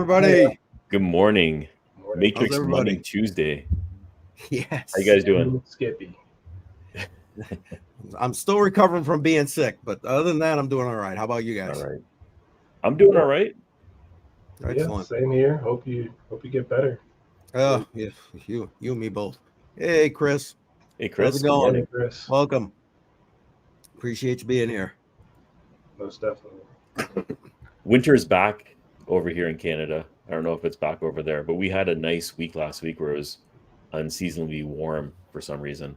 everybody. Good morning. Morning. Matrix How's everybody? Money Tuesday. Yes. How you guys doing? Skippy. I'm still recovering from being sick, but other than that, I'm doing all right. How about you guys? All right. I'm doing all right. Excellent. Yeah, same here. Hope you get better. Yeah, you and me both. Hey, Chris. Hey, Chris. How's it good going? morning. Chris. Welcome. Appreciate you being here. Most definitely. Winter's back over here in Canada. I don't know if it's back over there, but we had a nice week last week where it was unseasonably warm for some reason.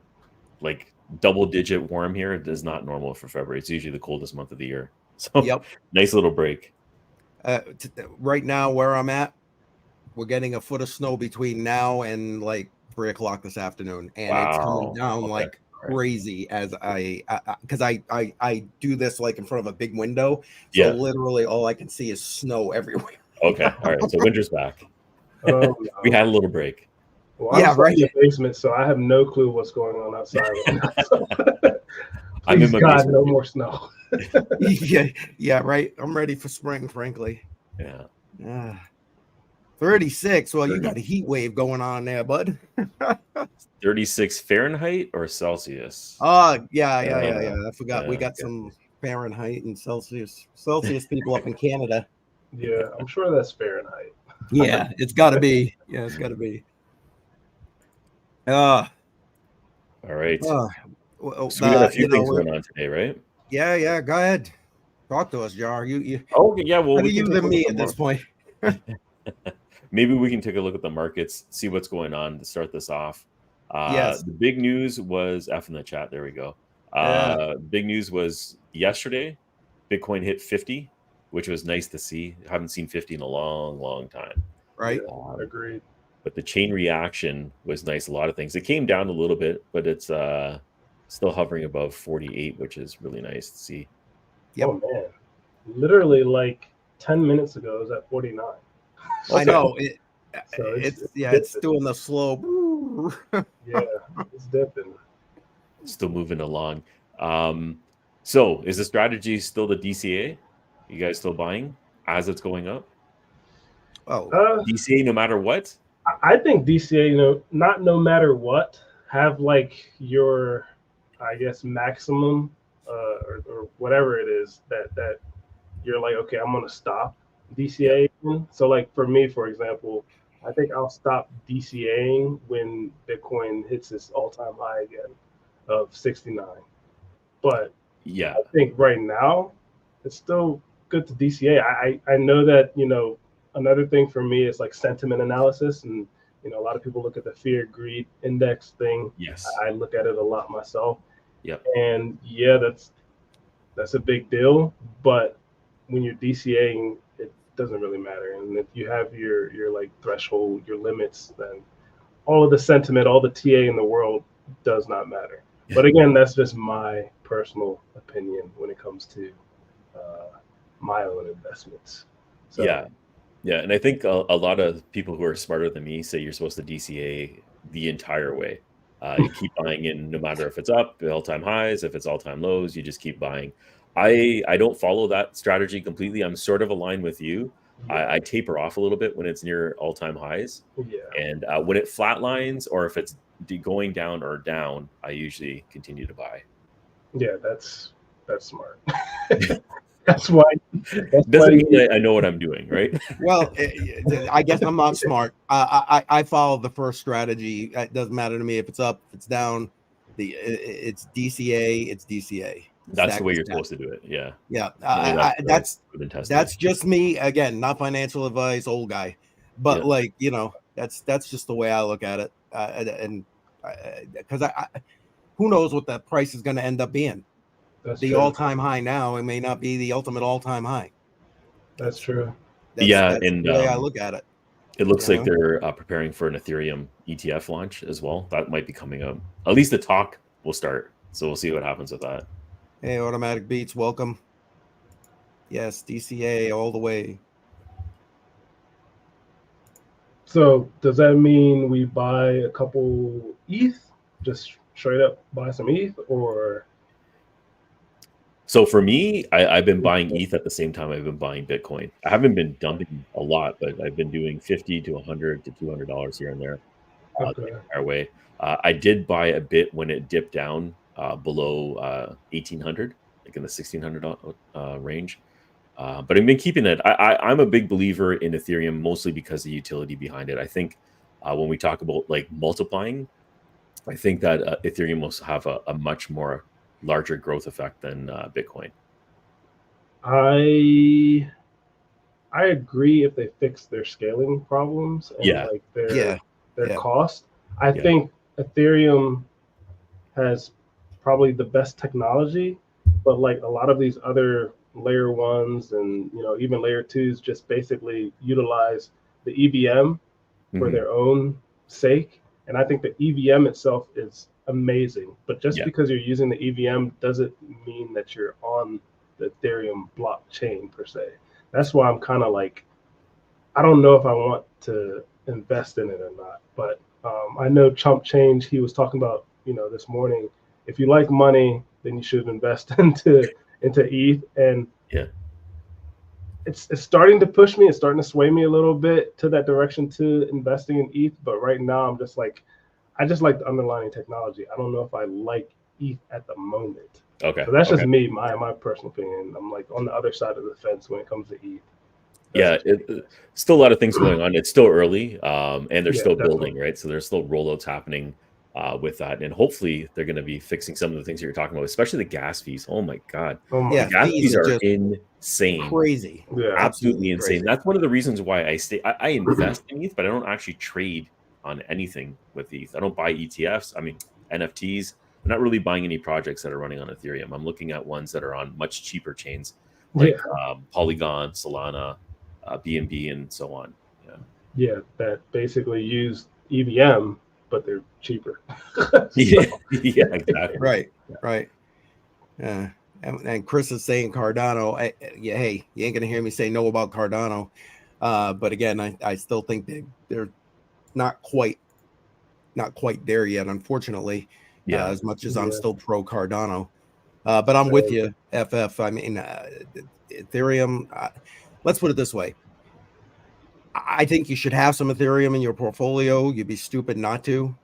Like double-digit warm here is not normal for February. It's usually the coldest month of the year. So Yep. nice little break. Right now, where I'm at, we're getting a foot of snow between now and like 3 o'clock this afternoon, and it's coming Wow. down Okay. like All right. crazy as because I do this like in front of a big window, so Yeah. literally all I can see is snow everywhere. Okay. All right. So winter's back. No. We had a little break. Well, Yeah, I'm still right. in the basement, so I have no clue what's going on outside right now. I'm in Please, my God, basement. no more snow. yeah, right. I'm ready for spring, frankly. Yeah. 36. Well, you 30. got a heat wave going on there, bud. 36 Fahrenheit or Celsius? Yeah. I forgot we yeah, got okay. some Fahrenheit and Celsius people up in Canada. Yeah, I'm sure that's Fahrenheit. Yeah, it's got to be. Yeah, it's got to be. All right. well, So we got a few things going on today, right? Yeah. Go ahead. Talk to us, Jar. You. Oh, yeah. Well, Better we can you take a than look me at at the this point. Maybe we can take a look at the markets, see what's going on to start this off. Yes. The big news was F in the chat. There we go. Big news was yesterday, Bitcoin hit 50, which was nice to see. Haven't seen 50 in a long, long time. Right. Yeah, agreed. But the chain reaction was nice. A lot of things. It came down a little bit, but it's still hovering above 48, which is really nice to see. Yep. Oh man, literally like 10 minutes ago, it was at 49. I know. So It's dipping. doing the slow. Yeah, it's dipping. Still moving along. So is the strategy still the DCA? You guys still buying as it's going up? Oh, DCA no matter what? I think DCA, not no matter what, have like your, I guess, maximum or whatever it is that you're like, okay, I'm gonna stop DCA. So like for me, for example, I think I'll stop DCAing when Bitcoin hits its all-time high again of 69. But yeah, I think right now it's still good to DCA. I know that, another thing for me is like sentiment analysis, and a lot of people look at the fear greed index thing. Yes. I look at it a lot myself. Yep. And yeah, that's a big deal, but when you're DCAing, it doesn't really matter. And if you have your like threshold, your limits, then all of the sentiment, all the TA in the world does not matter. But again, that's just my personal opinion when it comes to my own investments. So, yeah, and I think a lot of people who are smarter than me say you're supposed to DCA the entire way. You keep buying in no matter if it's up, all-time highs, if it's all-time lows, you just keep buying. I don't follow that strategy completely. I'm sort of aligned with you. yeah. I taper off a little bit when it's near all-time highs. Yeah. And when it flatlines or if it's going down or down, I usually continue to buy. Yeah, that's smart. That's why. Doesn't mean that I know what I'm doing, right? Well, I guess I'm not smart. I follow the first strategy. It doesn't matter to me if it's up, if it's down. It's DCA. It's DCA. That's the way you're supposed to do it. Yeah. Yeah. That's just me. Again, not financial advice, old guy, but that's just the way I look at it. And because who knows what that price is going to end up being. That's the true. all-time high now, it may not be the ultimate all-time high. That's true. That's the way I look at it. It looks like they're preparing for an Ethereum ETF launch as well. That might be coming up. At least the talk will start. So we'll see what happens with that. Hey, Automatic Beats, welcome. Yes, DCA all the way. So does that mean we buy a couple ETH? Just straight up buy some ETH, or? So for me, I've been buying ETH at the same time I've been buying Bitcoin. I haven't been dumping a lot, but I've been doing $50 to $100 to $200 here and there the Okay. entire way. I did buy a bit when it dipped down below 1,800, like in the 1,600 range. But I've been keeping it. I'm a big believer in Ethereum, mostly because of the utility behind it. I think when we talk about like multiplying, I think that Ethereum will have a much more larger growth effect than Bitcoin. I agree if they fix their scaling problems and Yeah. like their Yeah. cost. I Yeah. think Ethereum has probably the best technology, but like a lot of these other layer ones and even layer twos just basically utilize the EVM for Mhm. their own sake. And I think the EVM itself is amazing, but just Yeah. because you're using the EVM doesn't mean that you're on the Ethereum blockchain per se. That's why I'm kind of like, I don't know if I want to invest in it or not. But I know Chump Change, he was talking about, this morning, if you like money, then you should invest into ETH. And Yeah. it's starting to push me. It's starting to sway me a little bit to that direction to investing in ETH. But right now, I'm just like, I just like the underlying technology. I don't know if I like ETH at the moment. Okay. So that's okay. just me, my personal opinion. I'm like on the other side of the fence when it comes to ETH. Yeah, still a lot of things going on. It's still early, and they're Yeah, still definitely. building, right? So there's still rollouts happening with that, and hopefully they're going to be fixing some of the things that you're talking about, especially the gas fees. Oh my god, Oh my Yeah, the gas fees fees are are just insane, crazy. Yeah. absolutely insane. crazy. That's one of the reasons why I invest in ETH, but I don't actually trade on anything with ETH. I don't buy ETFs. I mean NFTs. I'm not really buying any projects that are running on Ethereum. I'm looking at ones that are on much cheaper chains like Polygon, Solana, BNB, and so on. Yeah, that basically use EVM, but they're cheaper. Yeah, yeah, exactly. Right. Yeah. And Chris is saying Cardano. Hey, you ain't gonna hear me say no about Cardano. But again, I still think they're not quite there yet, unfortunately. Yeah. As much as I'm Yeah. still pro Cardano. But I'm with you, FF. I mean, Ethereum. Let's put it this way. I think you should have some Ethereum in your portfolio. You'd be stupid not to,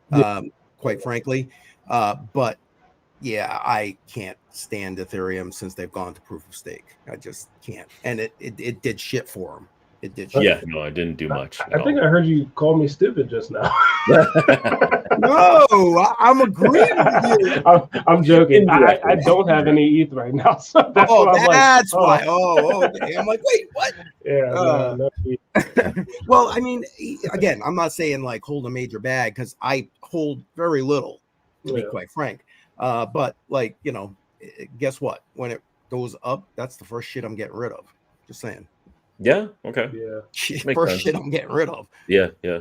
quite frankly. But yeah, I can't stand Ethereum since they've gone to proof of stake. I just can't. And it did shit for them. It did shit. Yeah, no, I didn't do much. I think I heard you call me stupid just now. No, I'm agreeing with you. I'm joking. I don't have any ETH right now, so that's why I'm that's like, why. Oh, okay. I'm like, wait, what? Yeah. No ETH. Well, I mean, again, I'm not saying like hold a major bag because I hold very little, to be quite frank. But like, guess what? When it goes up, that's the first shit I'm getting rid of. Just saying. Yeah. Okay. Yeah. First shit I'm getting rid of. Yeah. Yeah.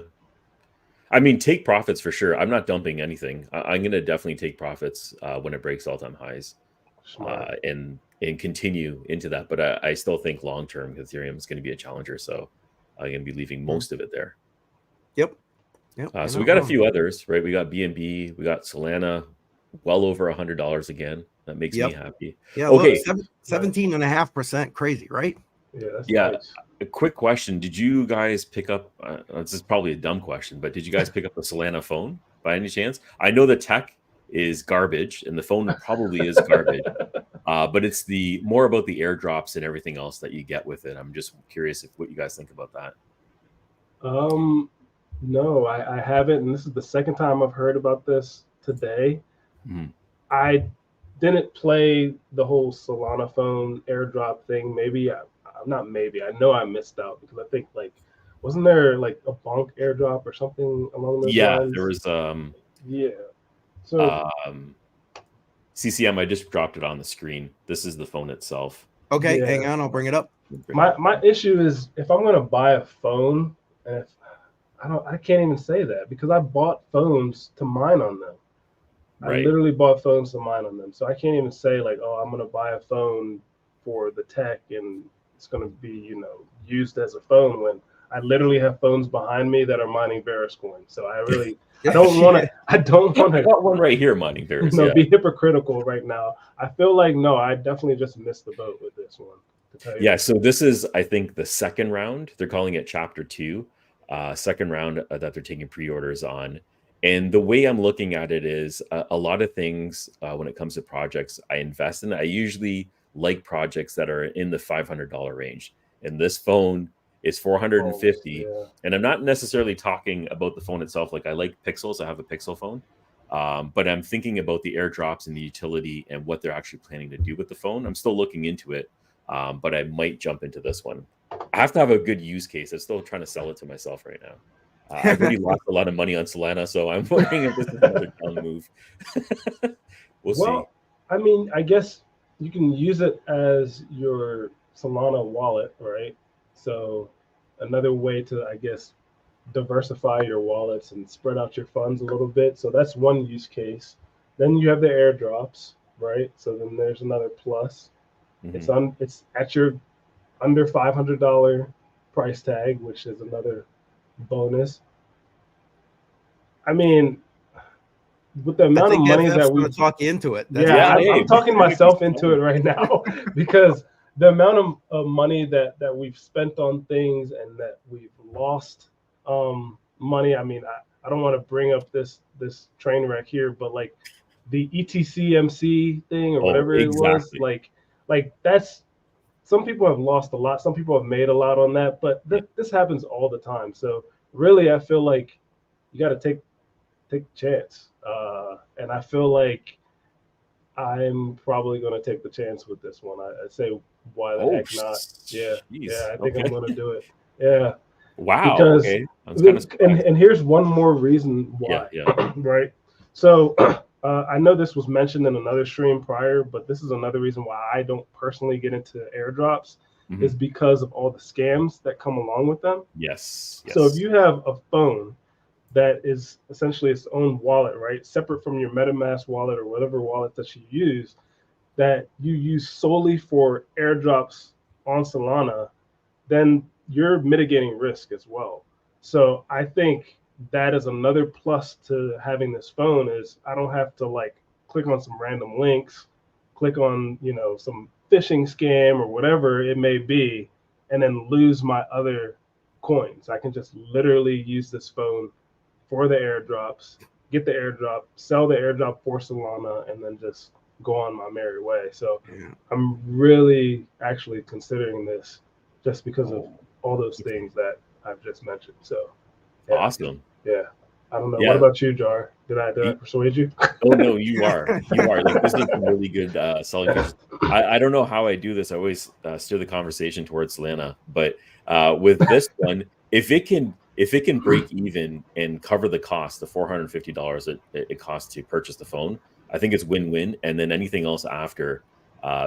I mean, take profits for sure. I'm not dumping anything. I'm going to definitely take profits when it breaks all-time highs, and continue into that. But I still think long-term Ethereum is going to be a challenger, so I'm going to be leaving most of it there. Yep. So we got a few others, right? We got BNB, we got Solana, well over $100 again. That makes me happy. Yeah. Okay. Look, 17.5%, crazy, right? Yeah. Nice. A quick question: did you guys pick up? This is probably a dumb question, but did you guys pick up the Solana phone by any chance? I know the tech is garbage, and the phone probably is garbage, but it's more about the airdrops and everything else that you get with it. I'm just curious what you guys think about that. No, I haven't, and this is the second time I've heard about this today. Mm-hmm. I didn't play the whole Solana phone airdrop thing. I know I missed out because I think wasn't there like a Bonk airdrop or something along those lines? There was So CCM, I just dropped it on the screen. This is the phone itself. Okay, hang on, I'll bring it up. My issue is if I'm gonna buy a phone, and I can't even say that because I bought phones to mine on them. Right. I literally bought phones to mine on them. So I can't even say I'm going to buy a phone for the tech and it's going to be, used as a phone when I literally have phones behind me that are mining Veriscoin. So I don't want to got one right here, mining Veris. be hypocritical right now. I feel like no, I definitely just missed the boat with this one. To tell you Yeah, so this is, I think, the second round. They're calling it Chapter 2, second round that they're taking pre-orders on. And the way I'm looking at it is a lot of things when it comes to projects I invest in. I usually like projects that are in the $500 range. And this phone is $450. And I'm not necessarily talking about the phone itself. Like I like Pixels. I have a Pixel phone. But I'm thinking about the airdrops and the utility and what they're actually planning to do with the phone. I'm still looking into it. But I might jump into this one. I have to have a good use case. I'm still trying to sell it to myself right now. I've already lost a lot of money on Solana, so I'm wondering if this is another down move. We'll see. I mean, I guess you can use it as your Solana wallet, right? So another way to, I guess, diversify your wallets and spread out your funds a little bit. So that's one use case. Then you have the airdrops, right? So then there's another plus. Mm-hmm. It's at your under $500 price tag, which is another bonus. I mean, with the amount of money that we talk into it, I'm talking myself into it right now because the amount of money that we've spent on things and that we've lost money. I mean, I don't want to bring up this train wreck here, but like the ETCMC thing or whatever it was, like that's, some people have lost a lot. Some people have made a lot on that, but this happens all the time. So really, I feel like you got to take a chance. And I feel like I'm probably going to take the chance with this one. I'd say, why the heck not? Yeah, I think I'm going to do it. Yeah. Wow. Because okay. and here's one more reason why. Yeah. Right. So I know this was mentioned in another stream prior, but this is another reason why I don't personally get into airdrops is because of all the scams that come along with them. Yes. So if you have a phone that is essentially its own wallet, right, separate from your MetaMask wallet or whatever wallet that you use, that you use solely for airdrops on Solana, then you're mitigating risk as well. So I think that is another plus to having this phone is I don't have to like click on some random links, click on, some phishing scam or whatever it may be, and then lose my other coins. I can just literally use this phone for the airdrops, get the airdrop, sell the airdrop for Solana, and then just go on my merry way. So I'm really actually considering this just because of all those things that I've just mentioned. So awesome. Yeah. I don't know. What about you, Jar? Did I persuade you? Oh no, you are. Like, this is a really good selling pitch. I don't know how I do this. I always steer the conversation towards Solana, but with this one, if it can break even and cover the cost, the $450 it costs to purchase the phone, I think it's win-win. And then anything else after,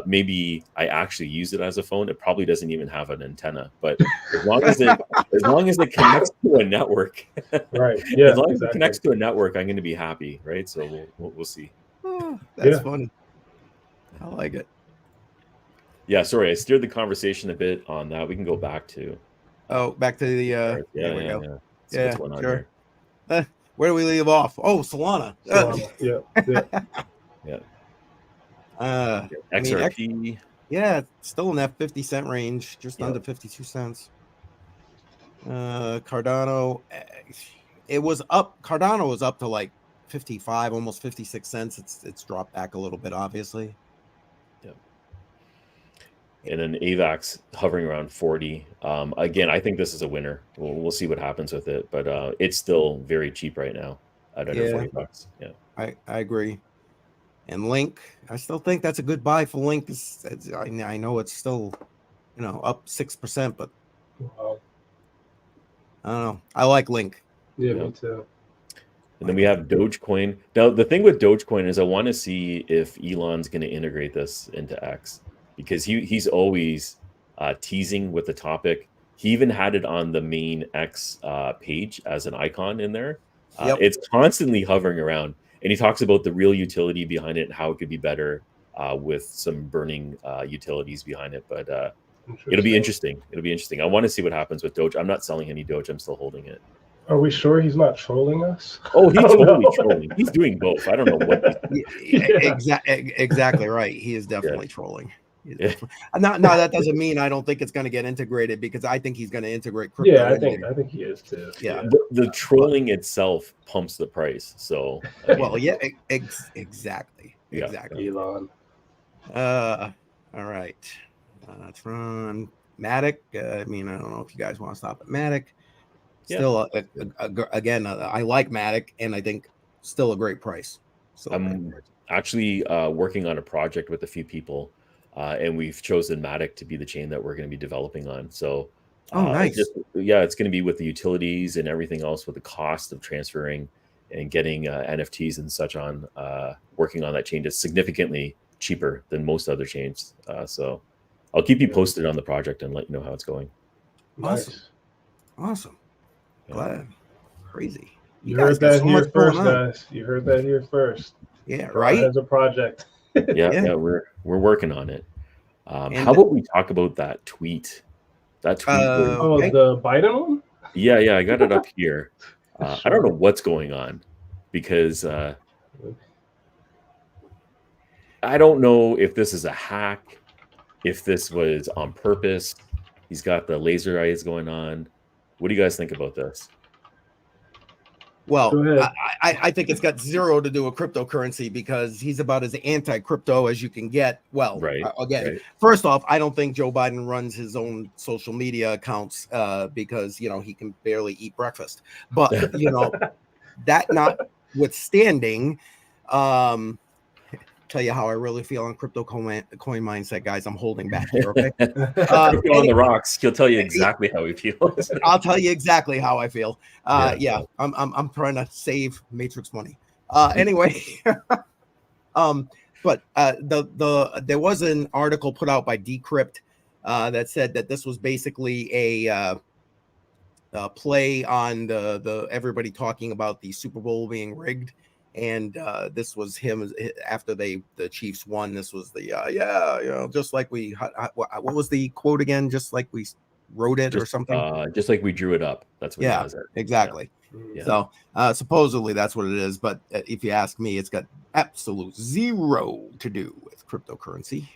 maybe I actually use it as a phone. It probably doesn't even have an antenna, but as long as it connects to a network, right? Yeah, as long as it connects to a network, I'm going to be happy, right? So we'll see. Oh, that's funny. I like it. Yeah, sorry, I steered the conversation a bit on that. We can go back to. Back to the. There we go. Yeah, what's sure. Where do we leave off? Oh, Solana. Yeah. XRP. Still in that 50-cent range, just under 52 cents. Cardano, it was up. Cardano was up to like 55, almost 56 cents. It's dropped back a little bit, obviously. Yep. And then AVAX hovering around 40. Again, I think this is a winner. We'll see what happens with it, but it's still very cheap right now at under $40. Yeah, I agree. And Link, I still think that's a good buy for Link. I know it's still, up 6%, but I don't know. I like Link. Yeah, me too. And then we have Dogecoin. Now, the thing with Dogecoin is I want to see if Elon's going to integrate this into X, because he's always teasing with the topic. He even had it on the main X page as an icon in there. It's constantly hovering around. And he talks about the real utility behind it and how it could be better with some burning utilities behind it. But It'll be interesting. It'll be interesting. I want to see what happens with Doge. I'm not selling any Doge. I'm still holding it. Are we sure he's not trolling us? Oh, he's totally trolling. He's doing both. I don't know what he's doing. Exactly right. He is definitely trolling. No, that doesn't mean I don't think it's going to get integrated, because I think he's going to integrate crypto. Yeah, I think he is too. Yeah, the trolling itself pumps the price. So well, yeah, exactly. Elon. All right. Let's run Matic. I mean, I don't know if you guys want to stop at Matic. Still, again, I like Matic, and I think still a great price. So I'm actually working on a project with a few people, and we've chosen Matic to be the chain that we're going to be developing on. So, nice. It's going to be with the utilities and everything else, with the cost of transferring and getting NFTs and such on. Working on that chain is significantly cheaper than most other chains. So I'll keep you posted on the project and let you know how it's going. Awesome. Glad. Crazy. You heard that here first, guys. You heard that here first. Yeah, right. As a project. yeah, we're working on it. How about we talk about that tweet? That tweet. The Biden one? Yeah, I got it up here. I don't know what's going on, because I don't know if this is a hack, if this was on purpose. He's got the laser eyes going on. What do you guys think about this? Well, I think it's got zero to do with cryptocurrency, because he's about as anti-crypto as you can get. Well, first off, I don't think Joe Biden runs his own social media accounts because, he can barely eat breakfast. But, that notwithstanding, tell you how I really feel on crypto coin mindset, guys. I'm holding back here, okay? On the rocks, he'll tell you exactly how he feels. I'll tell you exactly how I feel. I'm trying to save Matrix money. Anyway, but there was an article put out by Decrypt that said that this was basically a play on the everybody talking about the Super Bowl being rigged. And this was him after the Chiefs won. This was the just like we what was the quote again? Just like we wrote it or something. Just like we drew it up. That's what. Yeah, exactly. Yeah. So supposedly that's what it is. But if you ask me, it's got absolute zero to do with cryptocurrency.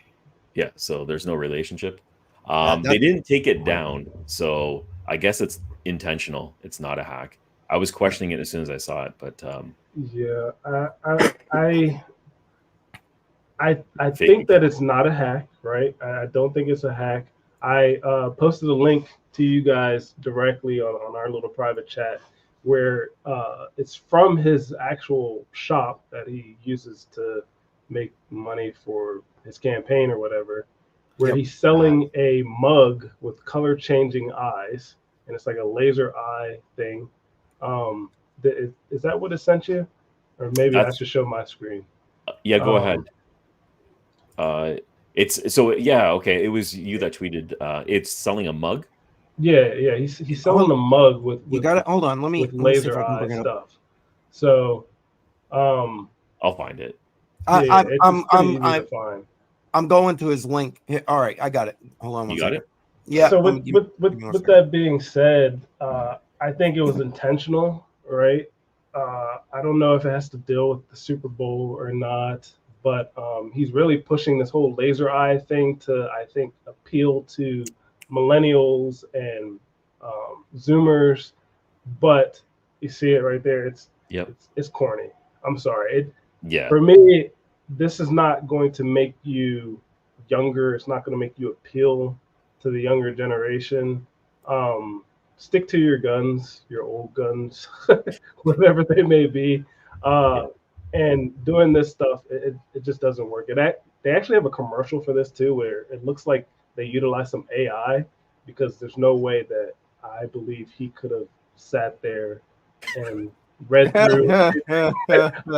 Yeah. So there's no relationship. They didn't take it down, so I guess it's intentional. It's not a hack. I was questioning it as soon as I saw it, but. Yeah, I think that it's not a hack, right? I don't think it's a hack. I posted a link to you guys directly on our little private chat where it's from his actual shop that he uses to make money for his campaign or whatever, where he's selling a mug with color changing eyes, and it's like a laser eye thing. Is that what it sent you? Or maybe I should show my screen. Yeah, go ahead. Okay. It was you that tweeted. It's selling a mug. Yeah. He's selling a mug with you got it. Hold on, let me laser eye stuff. So, I'll find it. I'm going to his link. All right, I got it. Hold on. You got it? Yeah. So with that being said, I think it was intentional, right? I don't know if it has to deal with the Super Bowl or not, but he's really pushing this whole laser eye thing to, I think, appeal to millennials and Zoomers. But you see it right there. It's corny. I'm sorry. For me, this is not going to make you younger. It's not going to make you appeal to the younger generation. Stick to your guns, your old guns, whatever they may be. And doing this stuff, it just doesn't work. They actually have a commercial for this too, where it looks like they utilize some AI, because there's no way that I believe he could have sat there and read through.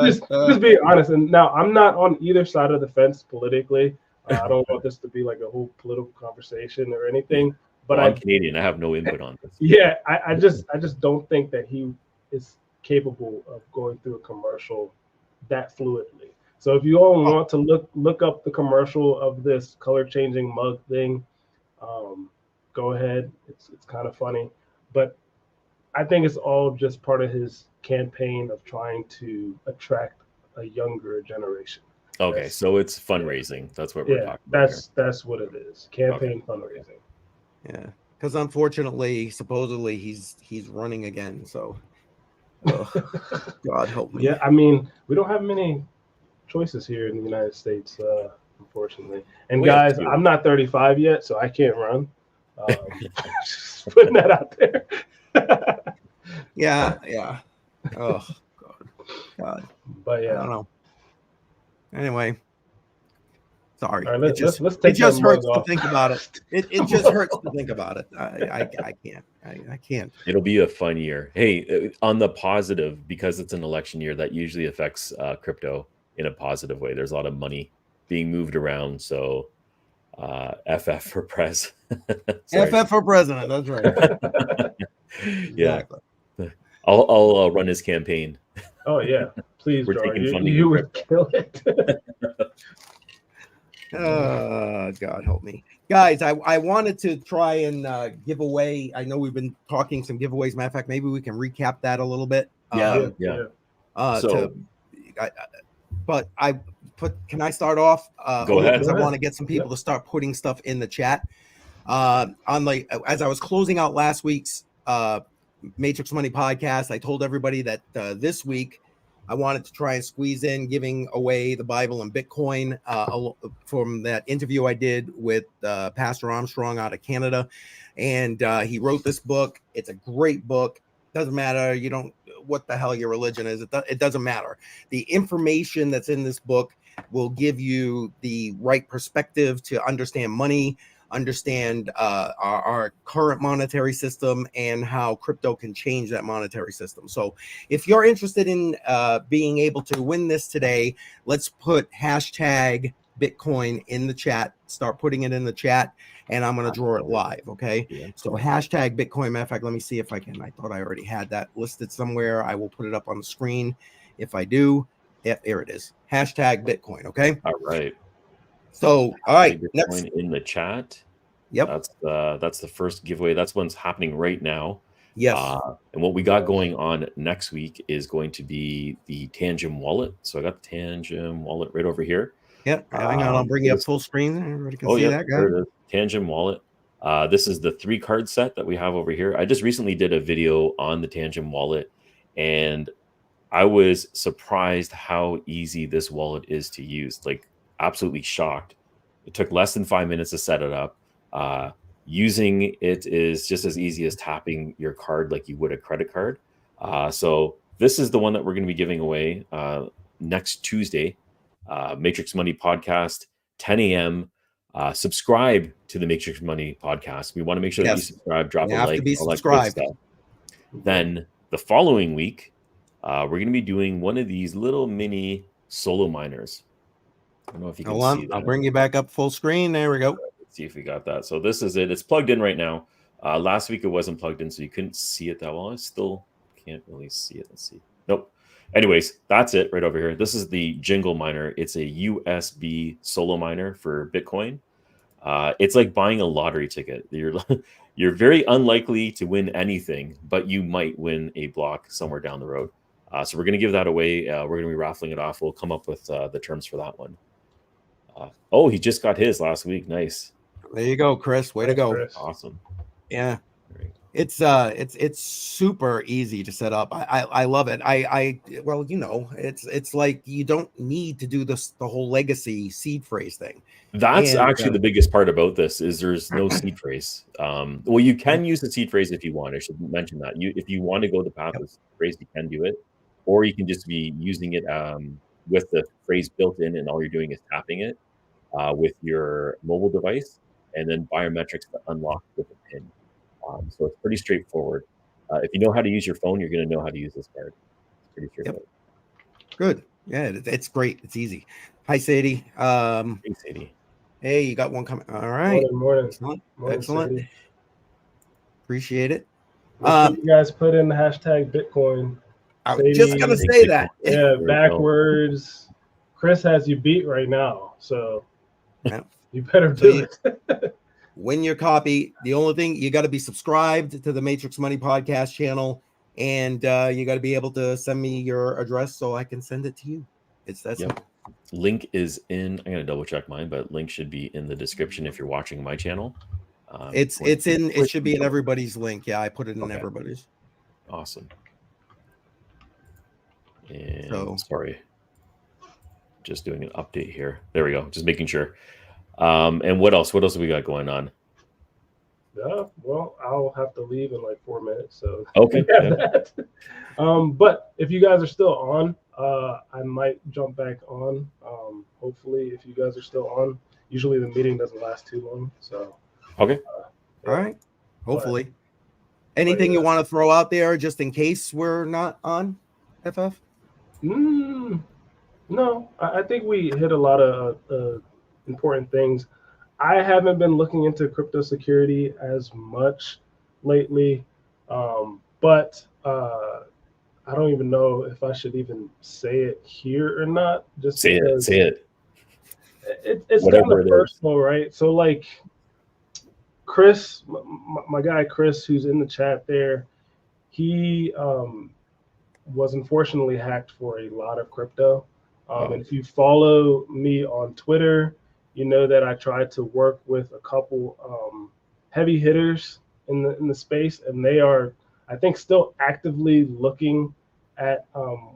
just being honest. And now I'm not on either side of the fence politically. I don't want this to be like a whole political conversation or anything. But I'm Canadian. I have no input on this. Yeah, I just don't think that he is capable of going through a commercial that fluidly. So if you all want to look up the commercial of this color changing mug thing, Go ahead. It's kind of funny, but I think it's all just part of his campaign of trying to attract a younger generation. Okay, so it's fundraising. That's what we're Yeah, talking about here. that's what it is. Campaign fundraising. Yeah, because unfortunately, supposedly he's running again. So, God help me. Yeah, I mean, we don't have many choices here in the United States, unfortunately. And We have guys, two. I'm not 35 yet, so I can't run. Just putting that out there. Yeah. Oh God. But I yeah. don't know. Anyway, sorry. All right, It just let's take that mug hurts to off. think about it. It just hurts to think about it. I can't. I can't. It'll be a fun year. Hey, on the positive, because it's an election year, that usually affects crypto in a positive way. There's a lot of money being moved around. So, FF for press. Sorry. FF for president. That's right. Yeah, Exactly. I'll run his campaign. Oh yeah, please, We're Jar. taking funding You in would kill it. God help me, guys. I wanted to try and give away. I know we've been talking some giveaways. Matter of fact, maybe we can recap that a little bit. Yeah. So, But I put. Can I start off? Go ahead. Because I want to get some people to start putting stuff in the chat. As I was closing out last week's Matrix Money podcast, I told everybody that this week I wanted to try and squeeze in giving away the Bible and Bitcoin from that interview I did with Pastor Armstrong out of Canada. And he wrote this book. It's a great book. Doesn't matter. You don't, what the hell your religion is. It doesn't matter. The information that's in this book will give you the right perspective to understand money, understand our current monetary system, and how crypto can change that monetary system. So if you're interested in being able to win this today, let's put hashtag Bitcoin in the chat. Start putting it in the chat, and I'm going to draw it live. Okay. Yeah. So hashtag Bitcoin. Matter of fact, let me see if I can. I thought I already had that listed somewhere. I will put it up on the screen. If I do, yeah, there it is. Hashtag Bitcoin. Okay. All right. So, all right. Bitcoin Next. in the chat. Yep. That's the first giveaway. That's what's happening right now. Yes. And what we got going on next week is going to be the Tangem wallet. So I got the Tangem wallet right over here. Yeah, hang on. I'll bring you up full screen. Everybody can see that guy. There it is. Tangem wallet. This is the 3-card set that we have over here. I just recently did a video on the Tangem wallet, and I was surprised how easy this wallet is to use. Like, absolutely shocked. It took less than 5 minutes to set it up. Using it is just as easy as tapping your card like you would a credit card. So this is the one that we're going to be giving away next Tuesday. Matrix Money Podcast, 10 a.m. Subscribe to the Matrix Money Podcast. We want to make sure that you subscribe, drop a like, all that good stuff. Then the following week, we're going to be doing one of these little mini solo miners. I don't know if you can see that. I'll bring you back up full screen. There we go. Let's see if we got that. So this is it. It's plugged in right now. Last week it wasn't plugged in, so you couldn't see it that well. I still can't really see it. Let's see. Nope. Anyways, that's it right over here. This is the Jingle Miner. It's a USB solo miner for Bitcoin. It's like buying a lottery ticket. You're very unlikely to win anything, but you might win a block somewhere down the road. So we're going to give that away. We're going to be raffling it off. We'll come up with the terms for that one. Oh, he just got his last week. Nice. There you go, Chris. Way to go. Chris. Awesome. Yeah. It's super easy to set up. I love it. Well, you know, it's like you don't need to do the whole legacy seed phrase thing. That's actually the biggest part about this is there's no seed phrase. Well, you can use the seed phrase if you want. I should mention that. If you want to go the path of seed phrase, you can do it, or you can just be using it with the phrase built in, and all you're doing is tapping it with your mobile device, and then biometrics to unlock with a PIN. So it's pretty straightforward. If you know how to use your phone, you're going to know how to use this card. It's pretty straightforward. Yep. Good. Yeah, it's great. It's easy. Hi, Sadie. Hey, Sadie. Hey, you got one coming. All right. Morning. Excellent. Sadie. Appreciate it. You guys put in the hashtag Bitcoin. I was just going to say that. Yeah, backwards. Chris has you beat right now, so you better do it. win your copy. The only thing, you got to be subscribed to the Matrix Money podcast channel, and you got to be able to send me your address so I can send it to you. It's that simple. Link is in. I'm gonna double check mine, but link should be in the description if you're watching my channel. It should be in everybody's link. Yeah, I put it in everybody's. Awesome. And sorry, just doing an update here. There we go. Just making sure. And what else? What else have we got going on? Well, I'll have to leave in like 4 minutes. So okay. But if you guys are still on, I might jump back on. Hopefully, if you guys are still on, usually the meeting doesn't last too long. So okay. All right. Hopefully. Anything you want to throw out there just in case we're not on, FF? No, I think we hit a lot of important things. I haven't been looking into crypto security as much lately, but I don't even know if I should even say it here or not. Just say it. It's kind of personal, right? So like Chris, my guy Chris, who's in the chat there, he was unfortunately hacked for a lot of crypto. And if you follow me on Twitter, you know that I tried to work with a couple heavy hitters in the space, and they are, I think, still actively looking at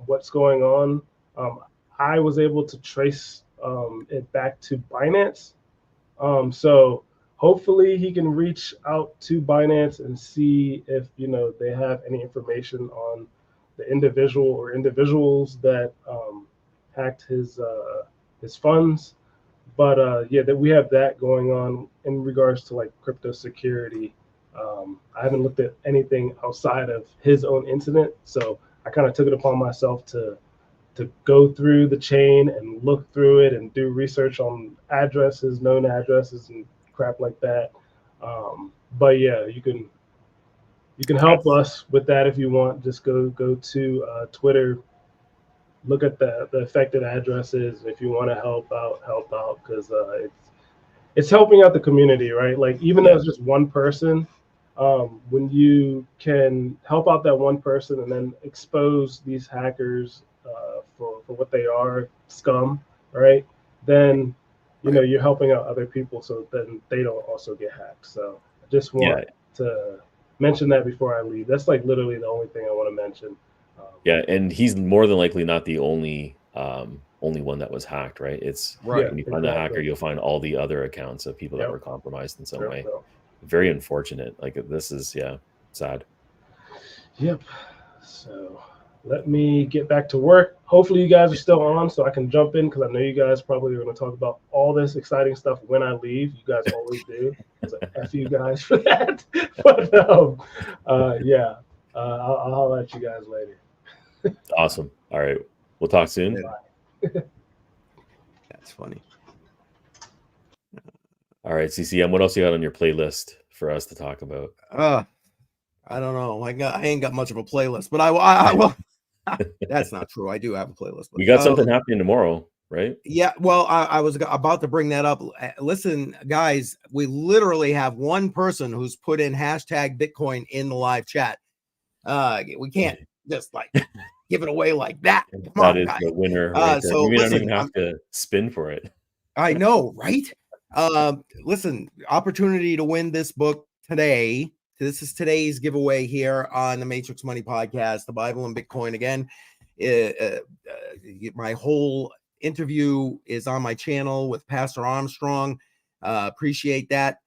what's going on. I was able to trace it back to Binance. So hopefully he can reach out to Binance and see if they have any information on the individual or individuals that hacked his funds. But that we have that going on in regards to like crypto security. I haven't looked at anything outside of his own incident, so I kind of took it upon myself to go through the chain and look through it and do research on addresses, known addresses, and crap like that. But yeah, you can help us with that if you want. Just go to Twitter. Look at the affected addresses. If you want to help out, because it's helping out the community, right? Like even though it's just one person, when you can help out that one person and then expose these hackers for what they are, scum, right? Then you're helping out other people, so then they don't also get hacked. So I just want to mention that before I leave. That's like literally the only thing I want to mention. And he's more than likely not the only one that was hacked, right? It's when you find the hacker, you'll find all the other accounts of people that were compromised in some way. Very unfortunate. Like this is sad. Yep. So let me get back to work. Hopefully you guys are still on so I can jump in, because I know you guys probably are going to talk about all this exciting stuff when I leave. You guys always do. So F you guys for that. But I'll holler at you guys later. Awesome. All right. We'll talk soon. That's funny. All right, CCM, what else you got on your playlist for us to talk about? I don't know. I ain't got much of a playlist, but I will. That's not true. I do have a playlist. We got something happening tomorrow, right? Yeah. Well, I was about to bring that up. Listen, guys, we literally have one person who's put in hashtag Bitcoin in the live chat. We can't just like give it away like that. That is the winner. Right so we don't even have to spin for it. I know, right? Listen, opportunity to win this book today. This is today's giveaway here on the Matrix Money Podcast, The Bible and Bitcoin. Again, my whole interview is on my channel with Pastor Armstrong. Appreciate that.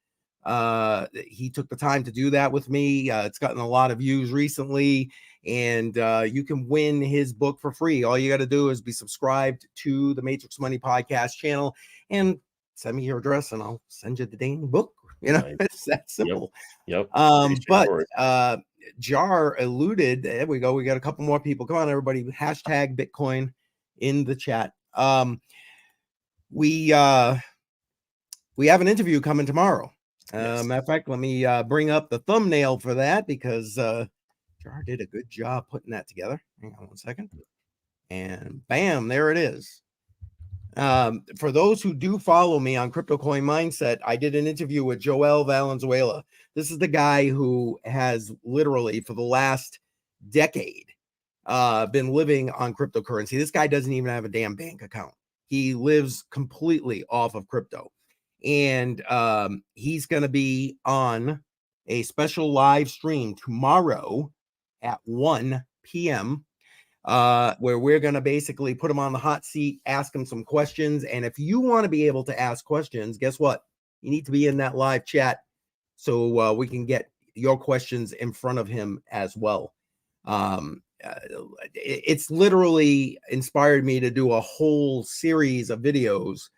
He took the time to do that with me. It's gotten a lot of views recently, and you can win his book for free. All you got to do is be subscribed to the Matrix Money Podcast channel and send me your address, and I'll send you the dang book. It's that simple. Yep. But Jar alluded. There we go. We got a couple more people. Come on, everybody. Hashtag Bitcoin in the chat. We have an interview coming tomorrow. Matter of fact, let me bring up the thumbnail for that, because Jar did a good job putting that together. Hang on one second. And bam, there it is. For those who do follow me on Crypto Coin Mindset, I did an interview with Joel Valenzuela. This is the guy who has literally for the last decade been living on cryptocurrency. This guy doesn't even have a damn bank account. He lives completely off of crypto. And he's going to be on a special live stream tomorrow at 1 p.m. Where we're going to basically put him on the hot seat, ask him some questions. And if you want to be able to ask questions, guess what? You need to be in that live chat so we can get your questions in front of him as well. It's literally inspired me to do a whole series of videos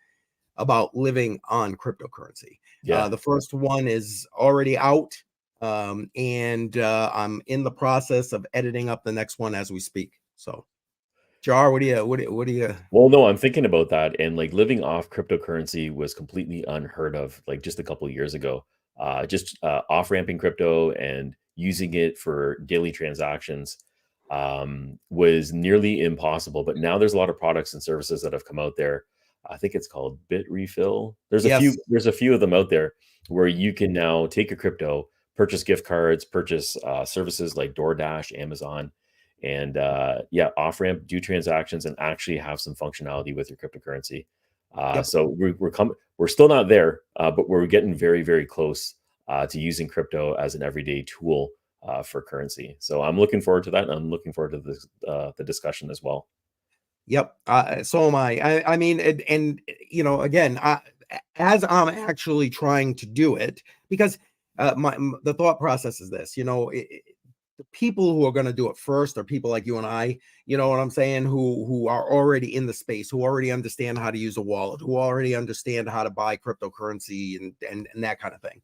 about living on cryptocurrency. Yeah. The first one is already out, and I'm in the process of editing up the next one as we speak. So, Jar, what do you? Well, no, I'm thinking about that, and like living off cryptocurrency was completely unheard of, like just a couple of years ago. Just off ramping crypto and using it for daily transactions was nearly impossible. But now there's a lot of products and services that have come out there. I think it's called Bitrefill. There's a few of them out there where you can now take your crypto, purchase gift cards, purchase services like DoorDash, Amazon, and off ramp, do transactions, and actually have some functionality with your cryptocurrency. So we're still not there, but we're getting very, very close to using crypto as an everyday tool for currency. So I'm looking forward to that, and I'm looking forward to this, the discussion as well. Yep. So am I. I mean, and you know, again, as I'm actually trying to do it, because the thought process is this, you know, the people who are going to do it first are people like you and I, you know what I'm saying, who are already in the space, who already understand how to use a wallet, who already understand how to buy cryptocurrency and that kind of thing.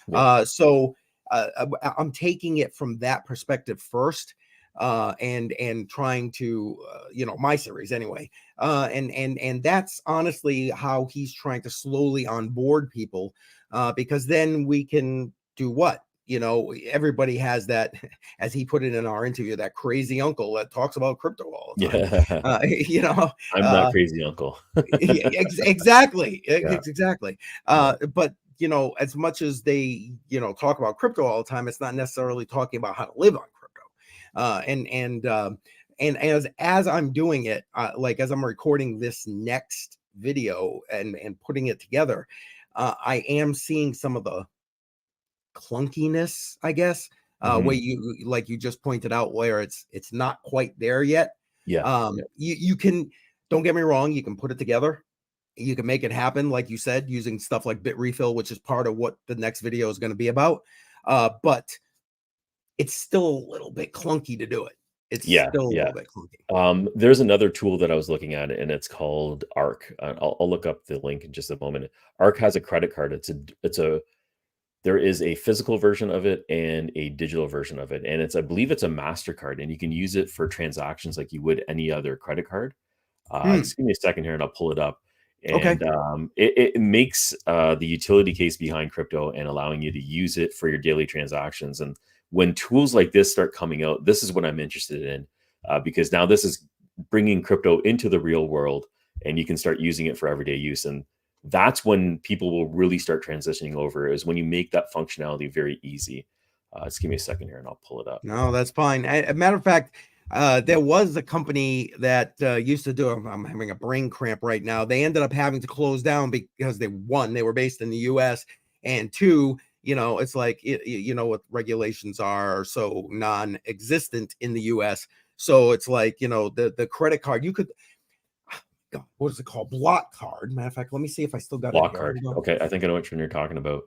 Yeah. So I'm taking it from that perspective first. And trying to you know, my series anyway, and that's honestly how he's trying to slowly onboard people, because then we can do what, you know, everybody has that, as he put it in our interview, that crazy uncle that talks about crypto all the time. Yeah. You know, I'm that crazy uncle. Exactly. Yeah. Exactly. But you know, as much as they, you know, talk about crypto all the time, it's not necessarily talking about how to live on crypto. And as I'm doing it, like as I'm recording this next video and putting it together, I am seeing some of the clunkiness, I guess, where you, like you just pointed out, where it's not quite there yet. Yeah. You can, don't get me wrong, you can put it together. You can make it happen, like you said, using stuff like Bitrefill, which is part of what the next video is going to be about. But it's still a little bit clunky to do it. It's still a little bit clunky. There's another tool that I was looking at, and it's called Arc. I'll look up the link in just a moment. Arc has a credit card. There is a physical version of it and a digital version of it, and I believe it's a MasterCard, and you can use it for transactions like you would any other credit card. Just give me a second here, and I'll pull it up. And it makes the utility case behind crypto and allowing you to use it for your daily transactions. And when tools like this start coming out, this is what I'm interested in, because now this is bringing crypto into the real world, and you can start using it for everyday use. And that's when people will really start transitioning over, is when you make that functionality very easy. Just give me a second here and I'll pull it up. No, that's fine. As a matter of fact, there was a company that used to do, I'm having a brain cramp right now. They ended up having to close down because they were based in the US, and two, you know, it's like, you know what regulations are so non-existent in the US. So it's like, you know, the credit card, you could, God, what is it called? Block card. Matter of fact, let me see if I still got Block it. card. Okay, I think I know which one you're talking about.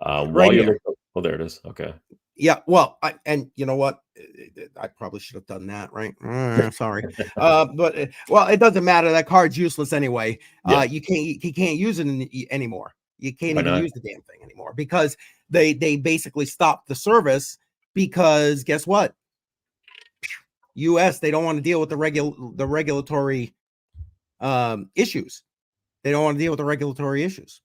Right here. Oh, there it is. Okay. Yeah, well, and you know what? I probably should have done that, right? Sorry, but well, it doesn't matter. That card's useless anyway. You can't use it anymore. You can't even use the damn thing anymore, because they basically stopped the service, because guess what? US, they don't want to deal with the regulatory issues. They don't want to deal with the regulatory issues.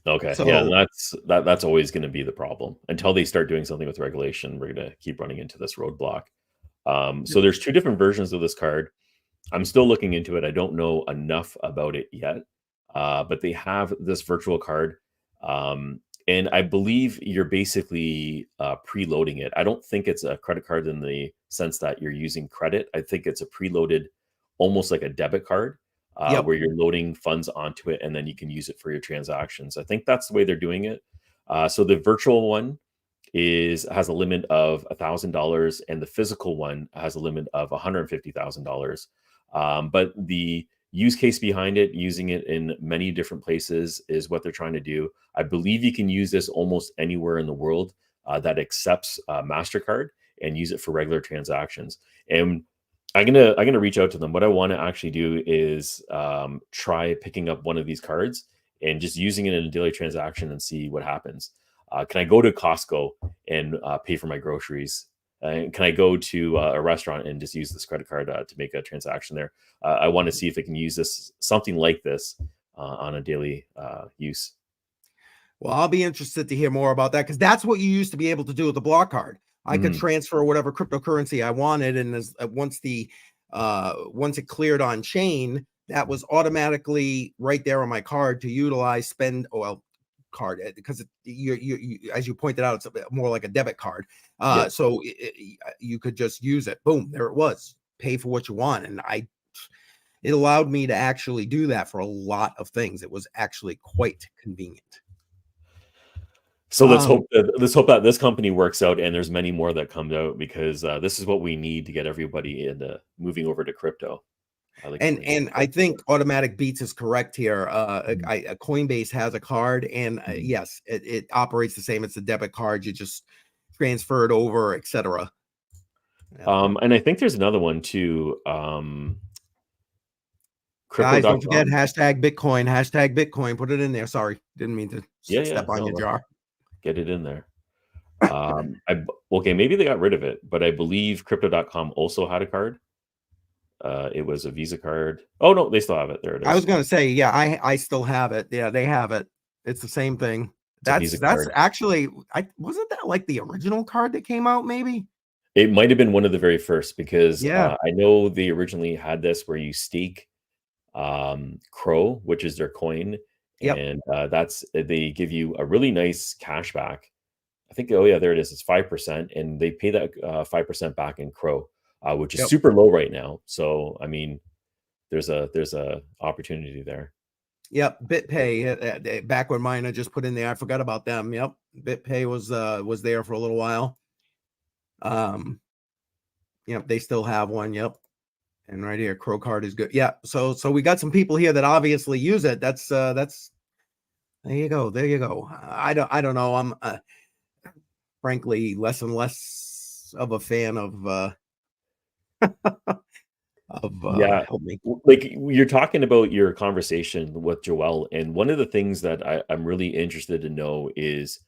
Okay. So, yeah, that's always going to be the problem until they start doing something with regulation. We're going to keep running into this roadblock. So there's two different versions of this card. I'm still looking into it. I don't know enough about it yet. but they have this virtual card. And I believe you're basically preloading it. I don't think it's a credit card in the sense that you're using credit. I think it's a preloaded, almost like a debit card, Yep. where you're loading funds onto it and then you can use it for your transactions. I think that's the way they're doing it. So the virtual one has a limit of $1,000, and the physical one has a limit of $150,000. But the use case behind it, using it in many different places, is what they're trying to do. I believe you can use this almost anywhere in the world that accepts MasterCard, and use it for regular transactions. And I'm gonna reach out to them. What I want to actually do is try picking up one of these cards and just using it in a daily transaction and see what happens. Can I go to Costco and pay for my groceries? Can I go to a restaurant and just use this credit card to make a transaction there? I want to see if it can use something like this on a daily use. Well, I'll be interested to hear more about that, because that's what you used to be able to do with the block card. I could transfer whatever cryptocurrency I wanted, and once it cleared on chain, that was automatically right there on my card to utilize, card, because you as you pointed out, it's a bit more like a debit card. So you could just use it. Boom, there it was. Pay for what you want, and it allowed me to actually do that for a lot of things. It was actually quite convenient. So let's hope that this company works out, and there's many more that come out, because this is what we need to get everybody into moving over to crypto. I think Automatic Beats is correct here. Coinbase has a card, and yes, it operates the same. It's a debit card. You just transfer it over, etc. And I think there's another one too. Guys, don't forget hashtag Bitcoin. Put it in there. Sorry, didn't mean to step on your jar. Get it in there. Okay, maybe they got rid of it, but I believe Crypto.com also had a card. It was a Visa card. Oh no, they still have it. There it is. I was going to say, yeah, I still have it. Yeah, they have it. It's the same thing. That's actually, wasn't that like the original card that came out? Maybe it might have been one of the very first, because I know they originally had this where you stake Crow, which is their coin, and they give you a really nice cash back. I think, oh yeah, there it is. It's 5%, and they pay that 5% back in Crow. Which is super low right now. So I mean, there's a opportunity there. Yep, BitPay. Back when mine I just put in there, I forgot about them. Yep, BitPay was there for a little while. Yep, they still have one. Yep, and right here, Crow Card is good. Yeah, so we got some people here that obviously use it. That's there you go. There you go. I don't know. I'm frankly less and less of a fan of. Help me. Like, you're talking about your conversation with Joel, and one of the things that I'm really interested to know is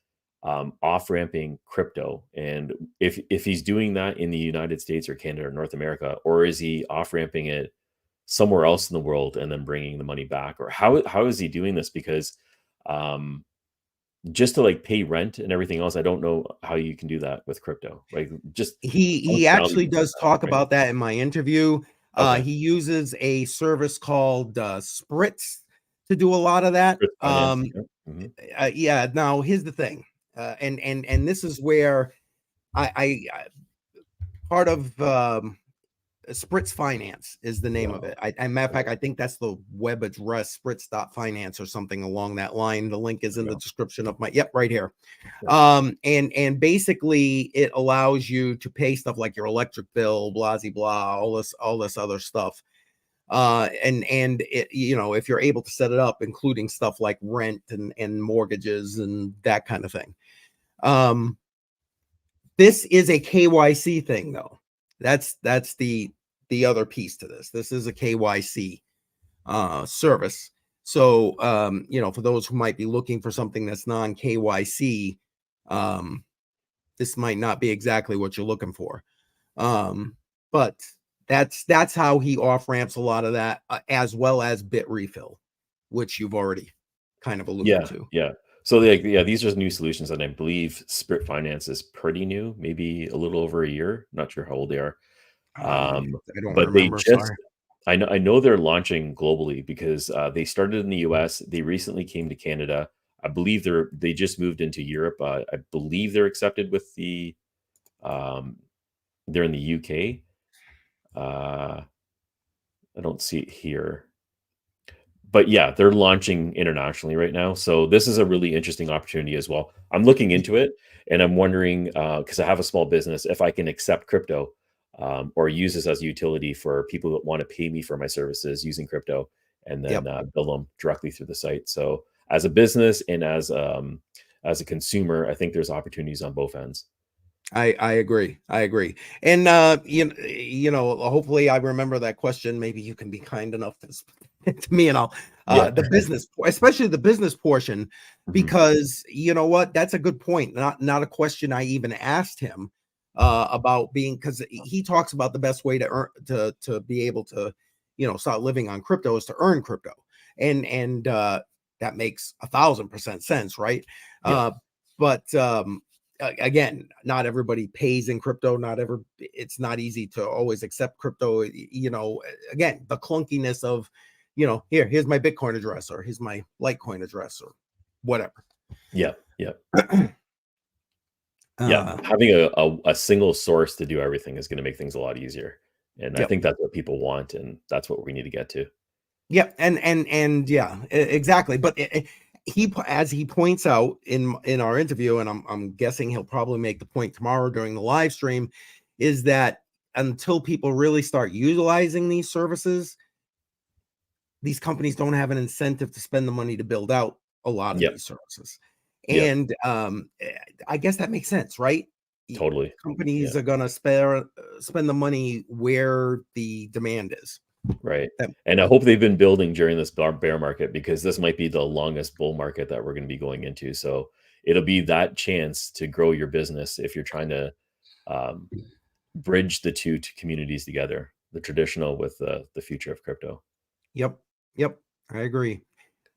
off-ramping crypto, and if he's doing that in the United States or Canada or North America, or is he off-ramping it somewhere else in the world and then bringing the money back, or how is he doing this? Because just to like pay rent and everything else, I don't know how you can do that with crypto. Like, just he actually does talk about that in my interview. Okay. He uses a service called Spritz to do a lot of that. Now here's the thing, and this is where I part of Spritz Finance is the name of it. Matter of fact, I think that's the web address, spritz.finance or something along that line. The link is in the description of right here. And basically it allows you to pay stuff like your electric bill, blah, blah, all this other stuff. And it, if you're able to set it up, including stuff like rent and mortgages and that kind of thing. This is a KYC thing though. That's the other piece to this. This is a KYC service. So, for those who might be looking for something that's non-KYC, this might not be exactly what you're looking for. But that's how he off-ramps a lot of that, as well as Bitrefill, which you've already kind of alluded to. Yeah. So these are new solutions, and I believe Spritz Finance is pretty new, maybe a little over a year. Not sure how old they are. I don't but remember. I know they're launching globally because they started in the US. They recently came to Canada. I believe they just moved into Europe. I believe they're accepted with um, they're in the UK. I don't see it here. But yeah, they're launching internationally right now. So this is a really interesting opportunity as well. I'm looking into it and I'm wondering, because I have a small business, if I can accept crypto or use this as a utility for people that want to pay me for my services using crypto and then Yep. bill them directly through the site. So as a business and as a consumer, I think there's opportunities on both ends. I agree. I agree. And hopefully I remember that question. Maybe you can be kind enough to me, and I'll Yeah. the business, especially the business portion, Mhm. because you know what? That's a good point. Not a question I even asked him about being, because he talks about the best way to earn to be able to, start living on crypto is to earn crypto. And that makes 1,000% sense, right? Yeah. But again, not everybody pays in crypto. It's not easy to always accept crypto. Again, the clunkiness of, here's my Bitcoin address, or here's my Litecoin address, or whatever. Yeah. Yeah. Yeah, having a single source to do everything is going to make things a lot easier, and I Yep. think that's what people want, and that's what we need to get to. Yep. And yeah, exactly. But as he points out in our interview, and I'm guessing he'll probably make the point tomorrow during the live stream, is that until people really start utilizing these services, these companies don't have an incentive to spend the money to build out a lot of Yep. these services. Yep. And I guess that makes sense, right? Totally. Companies Yeah. are gonna spend the money where the demand is. Right. That- And I hope they've been building during this bear market because this might be the longest bull market that we're going to be going into. So it'll be that chance to grow your business if you're trying to um, bridge the two communities together, the traditional with the future of crypto. Yep. Yep. I agree.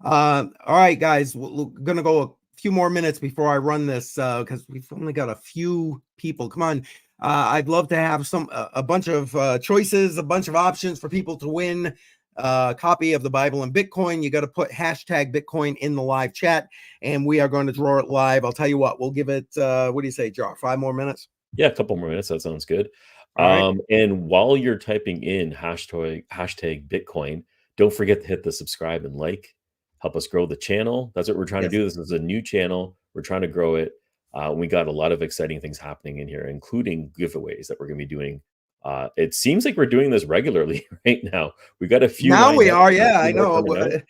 All right, guys, we're gonna go a few more minutes before I run this because we've only got a few people. Come on. I'd love to have a bunch of choices, a bunch of options for people to win a copy of the Bible and Bitcoin. You got to put hashtag Bitcoin in the live chat, and we are going to draw it live. I'll tell you what, we'll give it, what do you say, Jar? 5 more minutes? Yeah, a couple more minutes. That sounds good. All right. And while you're typing in hashtag Bitcoin, don't forget to hit the subscribe and like. Help us grow the channel. That's what we're trying Yes. to do. This is a new channel. We're trying to grow it. We got a lot of exciting things happening in here, including giveaways that we're going to be doing. It seems like we're doing this regularly right now. We got a few. Now we lined up. are. We got Yeah, a few I more know. coming out.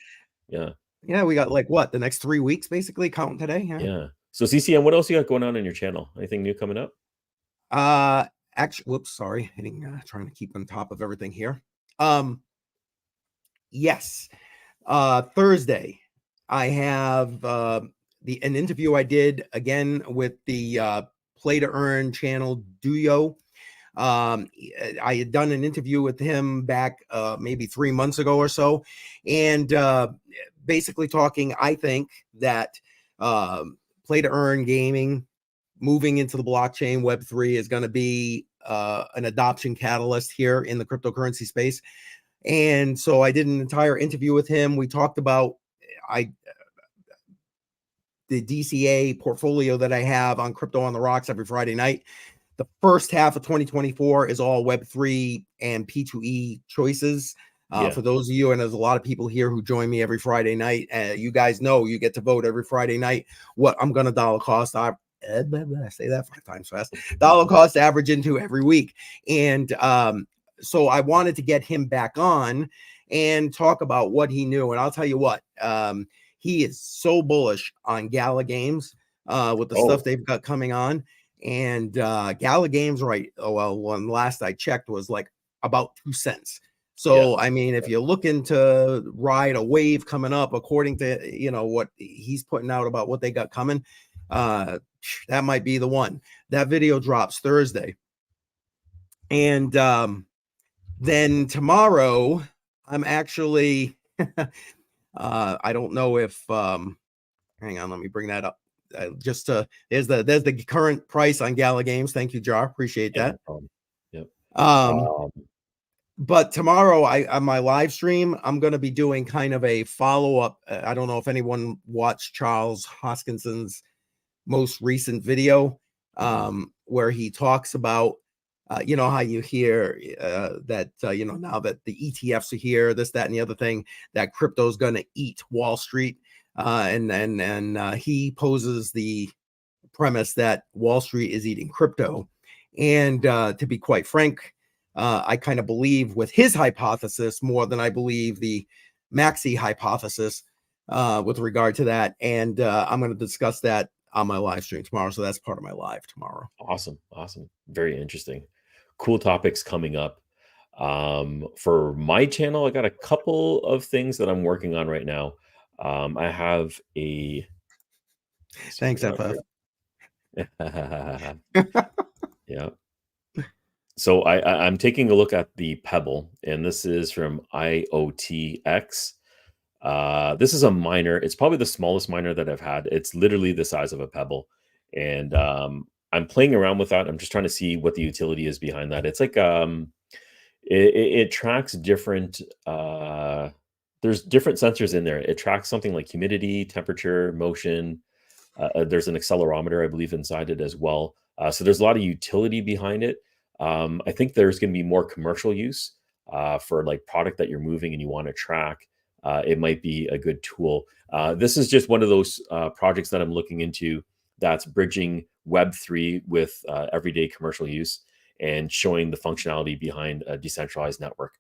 Yeah. Yeah, we got like what, the next 3 weeks basically counting today. Yeah. So CCM, what else you got going on in your channel? Anything new coming up? Actually, whoops, sorry. Trying to keep on top of everything here. Yes. Thursday, I have an interview I did again with the Play to Earn channel Duyo. I had done an interview with him back maybe 3 months ago or so, and basically talking, I think that Play to Earn gaming moving into the blockchain Web3 is going to be an adoption catalyst here in the cryptocurrency space. And so I did an entire interview with him. We talked about the DCA portfolio that I have on Crypto on the Rocks every Friday night. The first half of 2024 is all Web3 and P2E choices. For those of you, and there's a lot of people here who join me every Friday night, you guys know you get to vote every Friday night what I'm going to dollar cost. I say that 5 times fast. Dollar cost average into every week. And so I wanted to get him back on and talk about what he knew. And I'll tell you what, he is so bullish on Gala Games with the stuff they've got coming on. And Gala Games, right? When last I checked was like about 2 cents. So, I mean, if you're looking to ride a wave coming up, according to, what he's putting out about what they got coming, that might be the one. That video drops Thursday. And then tomorrow, I'm actually, I don't know if, hang on, let me bring that up. There's the current price on Gala Games. Thank you, Jar. Appreciate that. Yep. But tomorrow, on my live stream, I'm going to be doing kind of a follow up. I don't know if anyone watched Charles Hoskinson's most recent video, where he talks about, you know, how you hear that, you know, now that the ETFs are here, this, that, and the other thing, that crypto is going to eat Wall Street. And he poses the premise that Wall Street is eating crypto. And to be quite frank, I kind of believe with his hypothesis more than I believe the Maxi hypothesis with regard to that. And I'm going to discuss that on my live stream tomorrow. So that's part of my live tomorrow. Awesome. Very interesting. Cool topics coming up. For my channel, I got a couple of things that I'm working on right now. I have a... Thanks, FF. Yeah. So I'm taking a look at the Pebble, and this is from IoTX. This is a miner. It's probably the smallest miner that I've had. It's literally the size of a pebble. And I'm playing around with that. I'm just trying to see what the utility is behind that. It's like it tracks different there's different sensors in there. It tracks something like humidity, temperature, motion. There's an accelerometer, I believe, inside it as well. So there's a lot of utility behind it. I think there's going to be more commercial use for like product that you're moving and you want to track. It might be a good tool. This is just one of those projects that I'm looking into that's bridging Web3 with everyday commercial use and showing the functionality behind a decentralized network.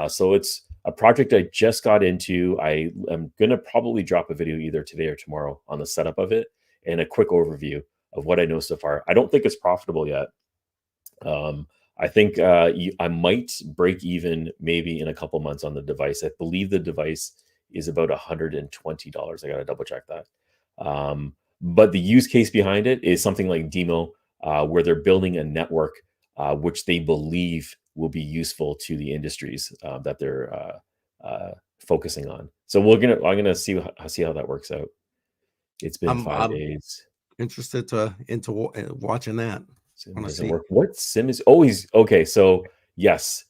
So it's a project I just got into. I am going to probably drop a video either today or tomorrow on the setup of it and a quick overview of what I know so far. I don't think it's profitable yet. I think I might break even maybe in a couple months on the device. I believe the device is about $120. I got to double check that. But the use case behind it is something like Demo, where they're building a network which they believe will be useful to the industries that they're focusing on. So I'm gonna see how that works out. It's been 5 days. Interested into watching that. Sim doesn't work. What sim is always okay? So yes,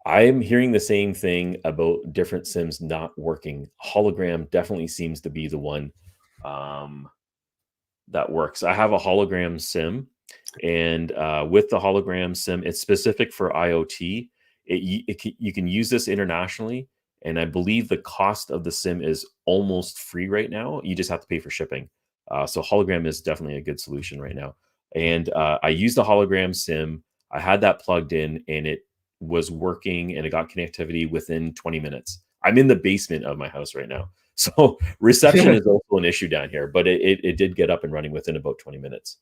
I'm hearing the same thing about different sims not working. Hologram definitely seems to be the one that works. I have a hologram sim, and with the hologram sim, it's specific for IoT. You can use this internationally, and I believe the cost of the sim is almost free right now. You just have to pay for shipping. So hologram is definitely a good solution right now. And I used the hologram sim. I had that plugged in, and it was working, and it got connectivity within 20 minutes. I'm in the basement of my house right now, so reception is also an issue down here. But it did get up and running within about 20 minutes.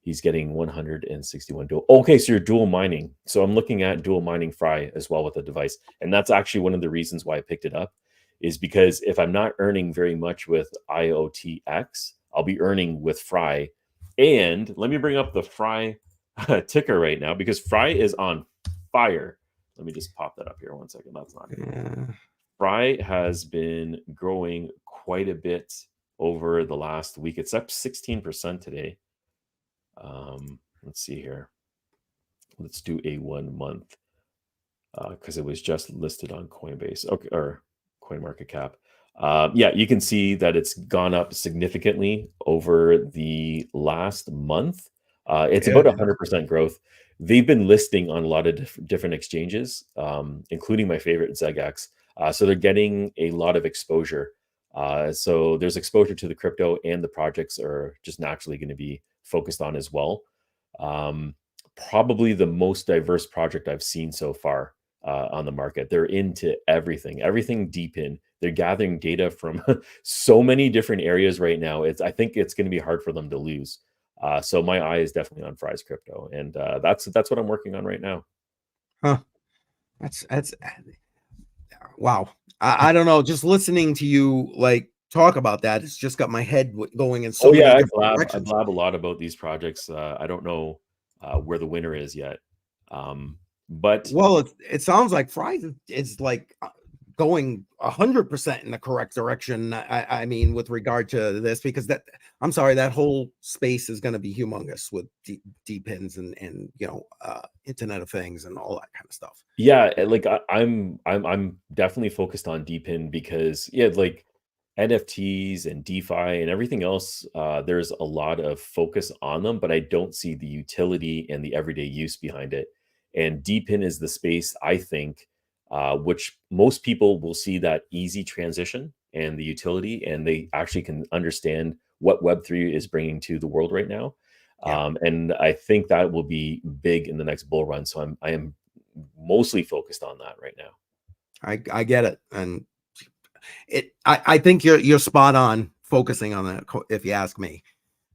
He's getting 161 dual. Okay, so you're dual mining. So I'm looking at dual mining Fry as well with the device, and that's actually one of the reasons why I picked it up, is because if I'm not earning very much with IoTX, I'll be earning with Fry. And let me bring up the Fry ticker right now, because Fry is on fire. Let me just pop that up here 1 second. That's not good. Fry has been growing quite a bit over the last week. It's up 16% today. Let's see here. Let's do a 1 month because it was just listed on Coinbase, okay, or CoinMarketCap. Yeah, you can see that it's gone up significantly over the last month. It's about 100% growth. They've been listing on a lot of different exchanges, including my favorite, ZegX. So they're getting a lot of exposure. So there's exposure to the crypto, and the projects are just naturally going to be focused on as well. Probably the most diverse project I've seen so far on the market. They're into everything deep in. They're gathering data from so many different areas right now. I think it's going to be hard for them to lose. So my eye is definitely on Fry's crypto, and that's what I'm working on right now. Huh? That's wow. I don't know. Just listening to you like talk about that, it's just got my head going in so many different directions. I blab a lot about these projects. I don't know where the winner is yet. But well, it sounds like Fry is like going 100% in the correct direction. I mean, with regard to this, because that whole space is going to be humongous with DPINs and Internet of Things and all that kind of stuff. Yeah, like I'm definitely focused on DPIN because like NFTs and DeFi and everything else, there's a lot of focus on them, but I don't see the utility and the everyday use behind it. And DPIN is the space, I think, which most people will see that easy transition and the utility, and they actually can understand what Web3 is bringing to the world right now. Yeah. And I think that will be big in the next bull run. So I am mostly focused on that right now. I get it, and I think you're spot on focusing on that, if you ask me.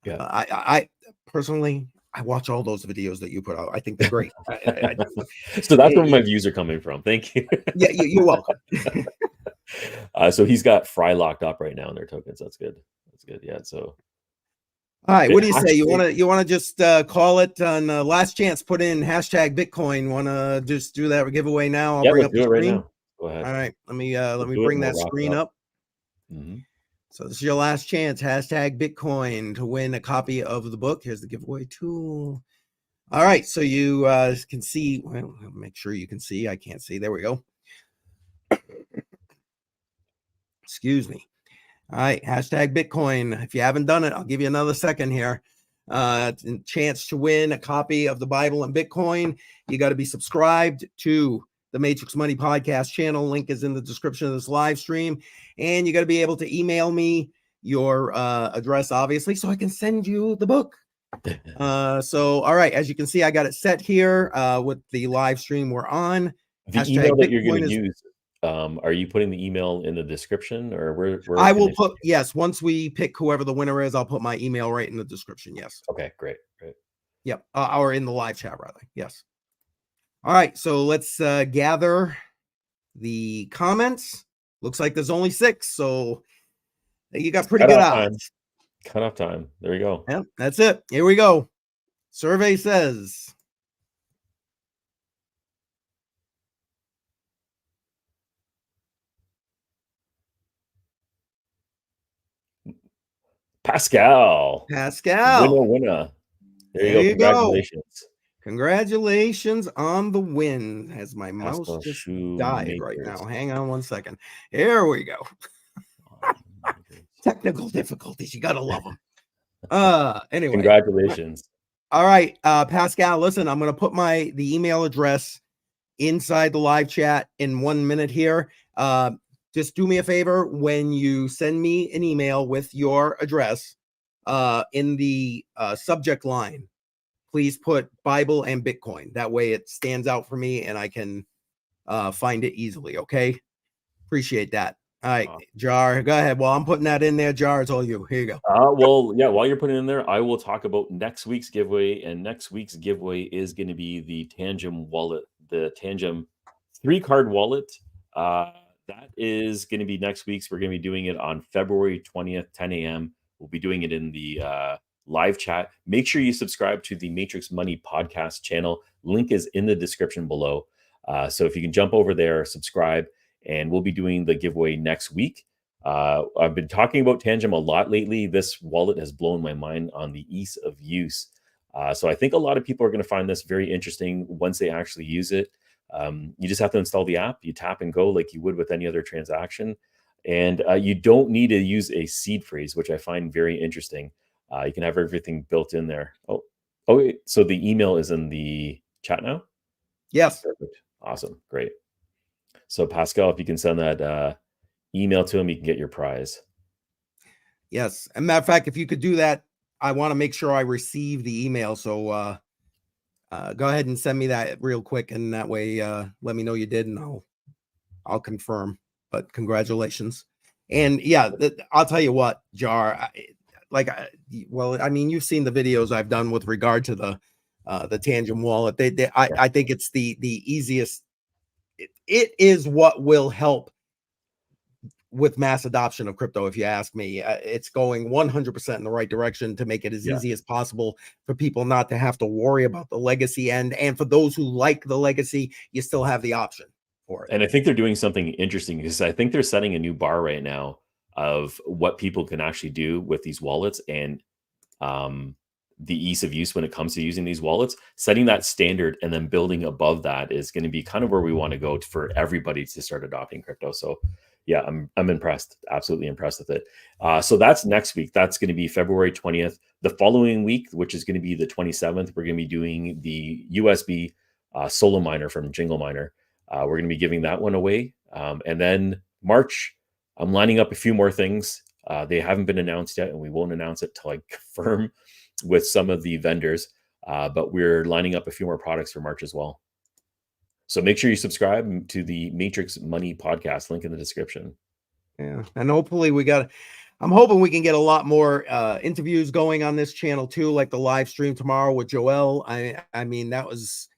Yeah. I personally, I watch all those videos that you put out. I think they're great. So that's where my views are coming from. Thank you. Yeah, you're welcome. So he's got Fry locked up right now in their tokens. That's good. That's good. Yeah. So. All right. What do you say? You want to just call it on last chance? Put in hashtag Bitcoin. Want to just do that giveaway now? I'll bring up the screen. Right now. Go ahead. All right. Let me bring that screen up. Mm-hmm. So this is your last chance. Hashtag Bitcoin to win a copy of the book. Here's the giveaway tool. All right. So you can see. Well, make sure you can see. I can't see. There we go. Excuse me. All right. Hashtag Bitcoin. If you haven't done it, I'll give you another second here. Chance to win a copy of the Bible and Bitcoin. You got to be subscribed to the Matrix Money Podcast channel. Link is in the description of this live stream. And you got to be able to email me your address, obviously, so I can send you the book. So, all right. As you can see, I got it set here with the live stream we're on. The email that you're going to use, are you putting the email in the description, or where I will put, yes, once we pick whoever the winner is, I'll put my email right in the description. Yes. Okay, great. Yep. Or in the live chat, rather. Yes. All right. So let's gather the comments. Looks like there's only 6. So you got pretty good odds. Cut off time. There we go. Yep. That's it. Here we go. Survey says. Pascal. Winner. There you go. Congratulations. Congratulations on the win. As my mouse just died right now. Hang on one second. Here we go. Technical difficulties. You got to love them. Anyway. Congratulations. All right. Pascal, listen, I'm going to put the email address inside the live chat in 1 minute here. Just do me a favor when you send me an email with your address in the subject line. Please put Bible and Bitcoin. That way it stands out for me and I can find it easily. Okay. Appreciate that. All right, Jar, go ahead. While I'm putting that in there, Jar, it's all you. Here you go. Well, yeah, while you're putting it in there, I will talk about next week's giveaway. And next week's giveaway is going to be the Tangem wallet, the Tangem 3-card wallet. That is going to be next week's. We're going to be doing it on February 20th, 10 a.m. We'll be doing it in the live chat. Make sure you subscribe to the Matrix Money Podcast channel. Link is in the description below. So if you can jump over there, subscribe, and we'll be doing the giveaway next week. I've been talking about Tangem a lot lately. This wallet has blown my mind on the ease of use. So I think a lot of people are going to find this very interesting once they actually use it. You just have to install the app. You tap and go like you would with any other transaction. And you don't need to use a seed phrase, which I find very interesting. You can have everything built in there. Oh, wait. So the email is in the chat now? Yes. Perfect. Awesome. Great. So Pascal, if you can send that email to him, you can get your prize. Yes. As a matter of fact, if you could do that, I want to make sure I receive the email. So go ahead and send me that real quick. And that way, let me know you did, and I'll confirm. But congratulations. And yeah, I'll tell you what, Jar, I mean, you've seen the videos I've done with regard to the Tangem wallet. I think it's the easiest. It is what will help with mass adoption of crypto. If you ask me, it's going 100% in the right direction to make it as easy as possible for people not to have to worry about the legacy end. And for those who like the legacy, you still have the option. for it. And I think they're doing something interesting because I think they're setting a new bar right now of what people can actually do with these wallets and the ease of use when it comes to using these wallets. Setting that standard and then building above that is going to be kind of where we want to go for everybody to start adopting crypto. So yeah, I'm impressed, absolutely impressed with it. So that's next week. That's going to be February 20th. The following week, which is going to be the 27th, we're going to be doing the USB Solo Miner from Jingle Miner. We're going to be giving that one away. And then March, I'm lining up a few more things. They haven't been announced yet, and we won't announce it till I confirm with some of the vendors. But we're lining up a few more products for March as well. So make sure you subscribe to the Matrix Money podcast, link in the description. Yeah. And hopefully I'm hoping we can get a lot more interviews going on this channel too, like the live stream tomorrow with Joel. I mean, that's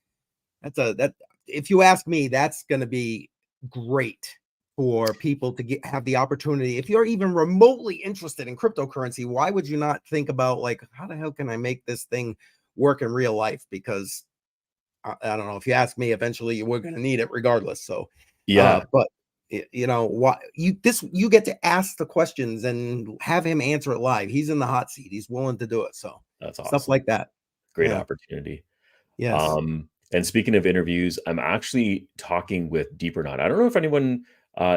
if you ask me, that's going to be great for people to have the opportunity. If you're even remotely interested in cryptocurrency, why would you not think about like, how the hell can I make this thing work in real life? Because I don't know, if you ask me, eventually we're going to need it regardless. So yeah, but you know what, you get to ask the questions and have him answer it live. He's in the hot seat. He's willing to do it. So that's awesome. Stuff like that. Great opportunity. Yes. And speaking of interviews, I'm actually talking with Deeperknot. I don't know if anyone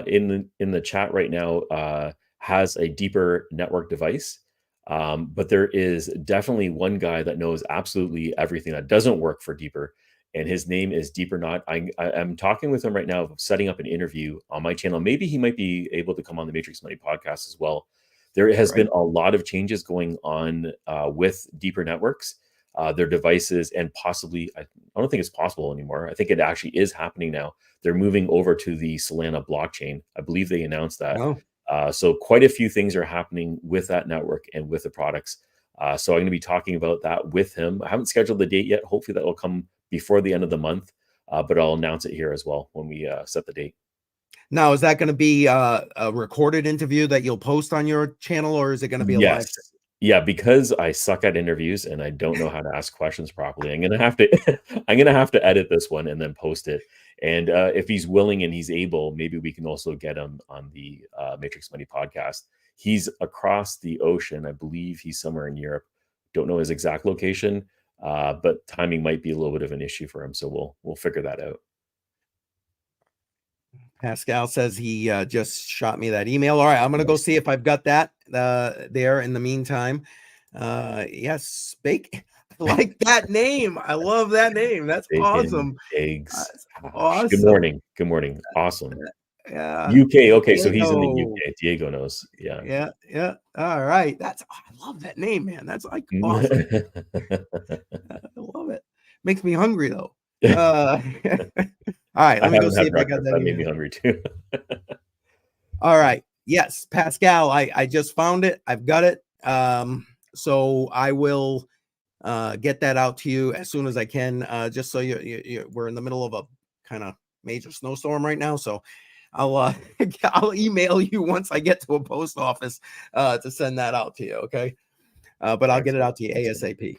in the chat right now has a Deeper network device, but there is definitely one guy that knows absolutely everything that doesn't work for Deeper, and his name is Deeperknot. I'm talking with him right now, setting up an interview on my channel. Maybe he might be able to come on the Matrix Money podcast as well. There has been a lot of changes going on with Deeper Networks. Their devices, and possibly, I don't think it's possible anymore. I think it actually is happening now. They're moving over to the Solana blockchain. I believe they announced that. So quite a few things are happening with that network and with the products. So I'm going to be talking about that with him. I haven't scheduled the date yet. Hopefully that will come before the end of the month, but I'll announce it here as well when we set the date. Now, is that going to be a recorded interview that you'll post on your channel, or is it going to be a live? Yeah, because I suck at interviews and I don't know how to ask questions properly. I'm gonna have to edit this one and then post it. And if he's willing and he's able, maybe we can also get him on the Matrix Money podcast. He's across the ocean. I believe he's somewhere in Europe. Don't know his exact location, but timing might be a little bit of an issue for him. So we'll figure that out. Pascal says he just shot me that email. All right, I'm going to go see if I've got that there in the meantime. Yes, Bake. I like that name. I love that name. That's bacon, awesome. Eggs. Awesome. Good morning. Awesome. Yeah. UK. Okay, Diego. So he's in the UK. Diego knows. Yeah. Yeah. All right. I love that name, man. That's like awesome. I love it. Makes me hungry though. All right, let me go see if I got that. That made me hungry too. All right. Yes, Pascal, I just found it. I've got it. So I will get that out to you as soon as I can. Just so we're in the middle of a kind of major snowstorm right now. So I'll email you once I get to a post office to send that out to you. Okay. But I'll get it out to you ASAP.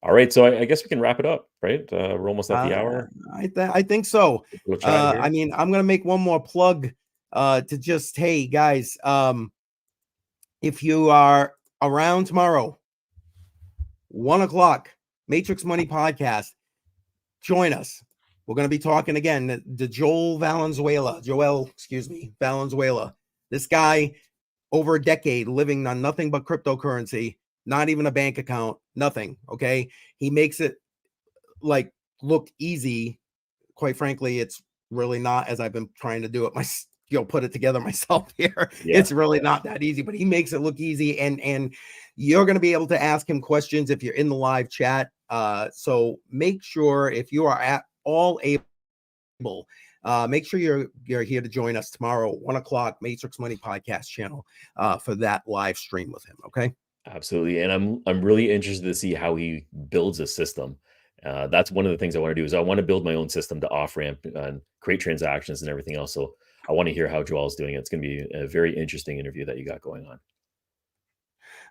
All right, so I guess we can wrap it up, right? We're almost at the hour. I think so. I mean, I'm going to make one more plug to just, hey, guys, if you are around tomorrow, 1:00, Matrix Money Podcast, join us. We're going to be talking again to Joel Valenzuela. This guy, over a decade, living on nothing but cryptocurrency. Not even a bank account, nothing. Okay. He makes it like look easy. Quite frankly, it's really not, as I've been trying to do it put it together myself here. Yeah. It's really not that easy, but he makes it look easy. And you're going to be able to ask him questions if you're in the live chat. So make sure, if you are at all able, make sure you're here to join us tomorrow, 1:00, Matrix Money Podcast channel, for that live stream with him. Okay. Absolutely. And I'm really interested to see how he builds a system. That's one of the things I want to do is I want to build my own system to off ramp and create transactions and everything else. So I want to hear how Joel's doing it. It's going to be a very interesting interview that you got going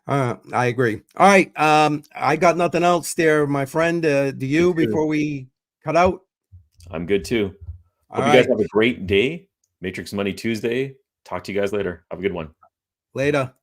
on. I agree. All right. I got nothing else there, my friend. Do you, before we cut out? I'm good too. All Hope you guys right. have a great day. Matrix Money Tuesday. Talk to you guys later. Have a good one. Later.